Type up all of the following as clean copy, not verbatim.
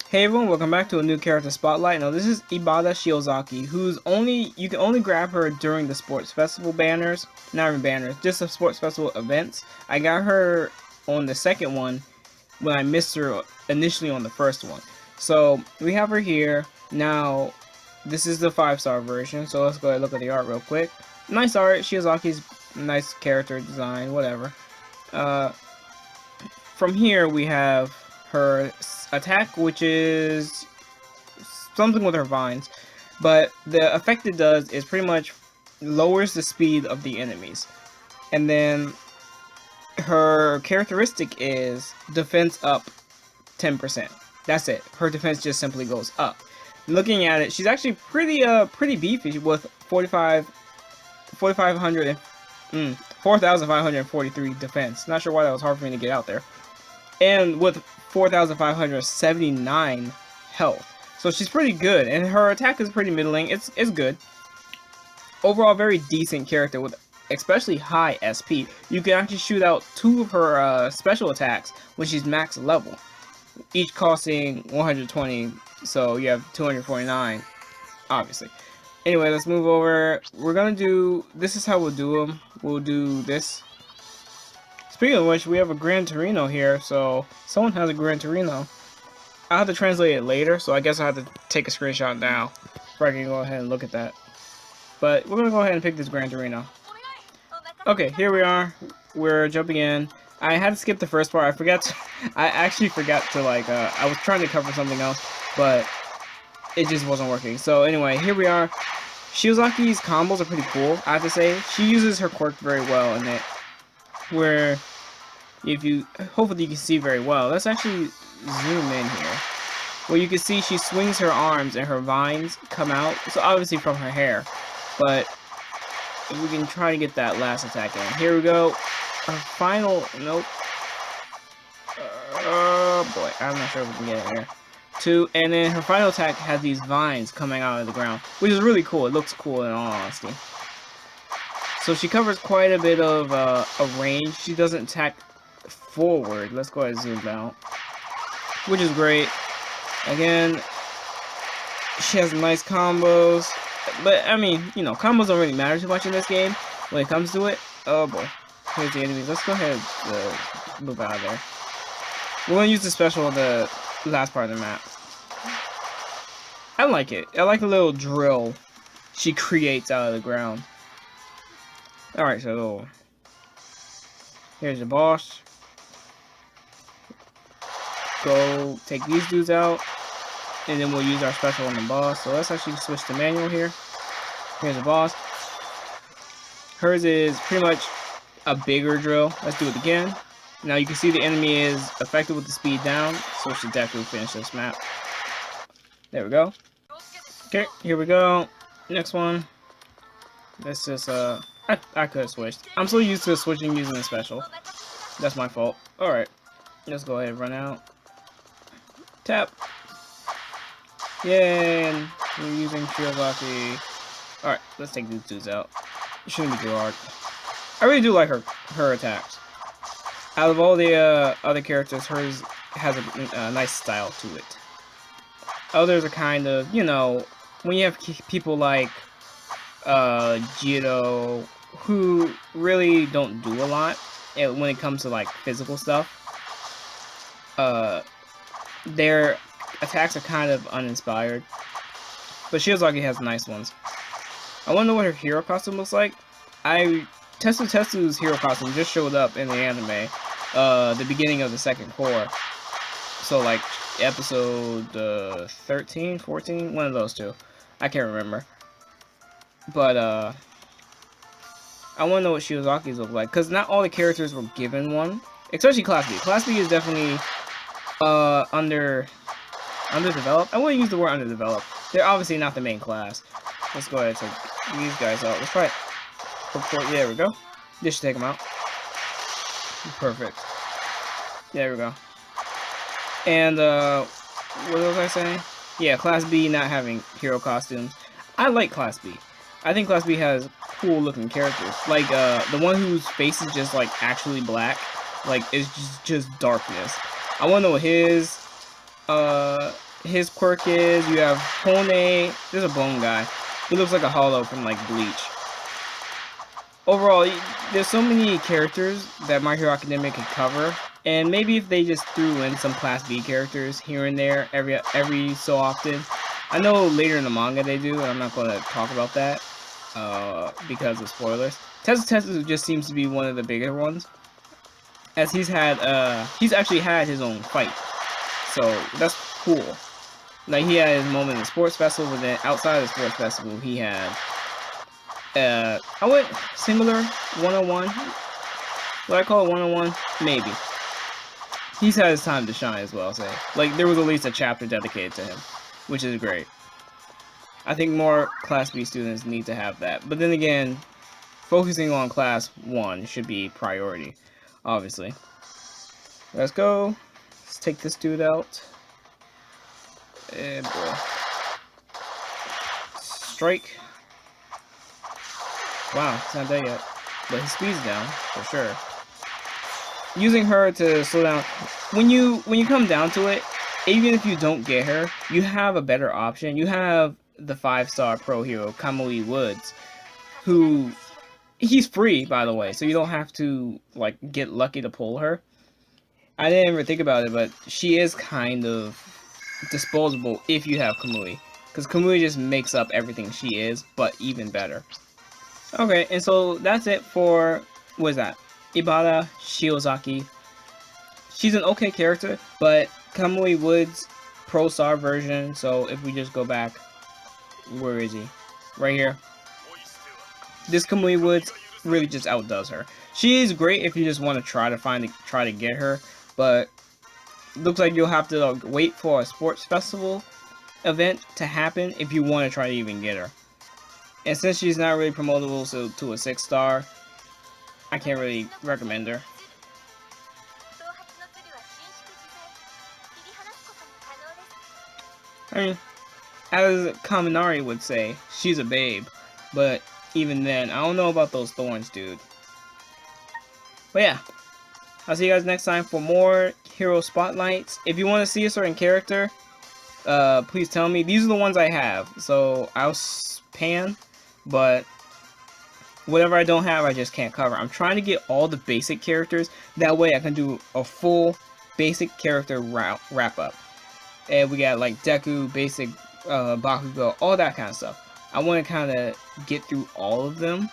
Hey everyone, welcome back to a new character spotlight. Now this is Ibara Shiozaki, you can only grab her during the sports festival banners, not even banners, just the sports festival events. I got her on the second one when I missed her initially on the first one. So we have her here. Now this is the 5-star version, so let's go ahead and look at the art real quick. Nice art, Shiozaki's nice character design, whatever. From here we have her attack, which is something with her vines, but the effect it does is pretty much lowers the speed of the enemies. And then her characteristic is defense up 10%. That's it. Her defense just simply goes up. Looking at it, she's actually pretty beefy with 4,543 defense. Not sure why that was hard for me to get out there. And with 4,579 health. So she's pretty good, and her attack is pretty middling. It's good. Overall, very decent character with especially high SP. You can actually shoot out 2 of her special attacks when she's max level, each costing 120, so you have 249, obviously. Anyway, let's move over. We're gonna do, this is how we'll do them. We'll do this. Speaking of which, we have a Gran Torino here, so someone has a Gran Torino. I'll have to translate it later, so I guess I have to take a screenshot now before I can go ahead and look at that. But we're gonna go ahead and pick this Gran Torino. Okay, here we are. We're jumping in. I had to skip the first part. I actually forgot to I was trying to cover something else, but it just wasn't working. So anyway, here we are. Shiozaki's combos are pretty cool, I have to say. She uses her quirk very well in it, where hopefully you can see very well. Let's actually zoom in here, where you can see she swings her arms and her vines come out, so obviously from her hair, but if we can try to get that last attack in. Here we go. Her final, nope. Oh boy, I'm not sure if we can get it here. 2, and then her final attack has these vines coming out of the ground, which is really cool. It looks cool in all honesty. So she covers quite a bit of a range. She doesn't attack forward. Let's go ahead and zoom out, which is great. Again, she has nice combos, but I mean, you know, combos don't really matter too much in this game when it comes to it. Oh boy, here's the enemies. Let's go ahead and move out of there. We're gonna use the special on the last part of the map. I like it. I like the little drill she creates out of the ground. Alright, so here's the boss. Go take these dudes out, and then we'll use our special on the boss. So let's actually switch to manual here. Here's the boss. Hers is pretty much a bigger drill. Let's do it again. Now you can see the enemy is affected with the speed down, so we should definitely finish this map. There we go. Okay, here we go. Next one. Let's just I could have switched. I'm so used to switching using the special. That's my fault. Alright. Let's go ahead and run out. Tap. Yay! And we're using Shiozaki. Alright, let's take these dudes out. It shouldn't be too hard. I really do like her attacks. Out of all the other characters, hers has a nice style to it. Others are kind of, you know, when you have people like Jiro, who really don't do a lot when it comes to like physical stuff. Their attacks are kind of uninspired, but Shiozaki has nice ones. I want to know what her hero costume looks like. Tetsu's hero costume just showed up in the anime, the beginning of the second core. So like episode 13, 14, one of those two. I can't remember. But I want to know what Shiozaki's look like, because not all the characters were given one, especially Class B. Class B is definitely underdeveloped. I wouldn't use the word underdeveloped. They're obviously not the main class. Let's go ahead and take these guys out. Let's try it. There we go. This should take them out. Perfect. There we go. And what was I saying? Yeah, Class B not having hero costumes. I like Class B. I think Class B has cool looking characters. Like the one whose face is just like actually black. Like it's just darkness. I wanna know what his his quirk is, you have Hone, there's a bone guy. He looks like a hollow from like Bleach. Overall, there's so many characters that My Hero Academia could cover, and maybe if they just threw in some Class B characters here and there every so often. I know later in the manga they do, and I'm not going to talk about that because of spoilers. Tetsu just seems to be one of the bigger ones, as he's actually had his own fight, so that's cool. Like, he had his moment in the sports festival, but then outside of the sports festival, he had I would similar 101. Would I call it 101? Maybe. He's had his time to shine as well, say. Like, there was at least a chapter dedicated to him, which is great. I think more Class B students need to have that. But then again, focusing on Class 1 should be priority, obviously. Let's go. Let's take this dude out. Boy. Strike. Wow, it's not dead yet. But his speed's down, for sure. Using her to slow down. When you come down to it, even if you don't get her, you have a better option. You have the 5-star pro hero, Kamui Woods, who... He's free, by the way, so you don't have to, like, get lucky to pull her. I didn't ever think about it, but she is kind of disposable if you have Kamui. Because Kamui just makes up everything she is, but even better. Okay, and so that's it for, what is that? Ibara Shiozaki. She's an okay character, but Kamui Woods Pro Star version, so if we just go back, where is he? Right here. This Kamui Woods really just outdoes her. She is great if you just want to try to get her, but looks like you'll have to wait for a sports festival event to happen if you want to try to even get her. And since she's not really promotable to a 6-star, I can't really recommend her. I mean, as Kaminari would say, she's a babe, but even then, I don't know about those thorns, dude. But yeah, I'll see you guys next time for more hero spotlights. If you want to see a certain character, please tell me. These are the ones I have, so I'll pan, but whatever I don't have, I just can't cover. I'm trying to get all the basic characters, that way I can do a full basic character wrap up. And we got like Deku, basic Bakugo, all that kind of stuff. I want to kind of get through all of them,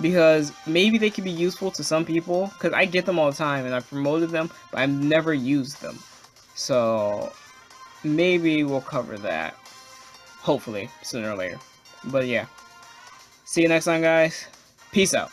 because maybe they could be useful to some people, because I get them all the time and I've promoted them, but I've never used them. So maybe we'll cover that, hopefully, sooner or later. But yeah, see you next time, guys. Peace out.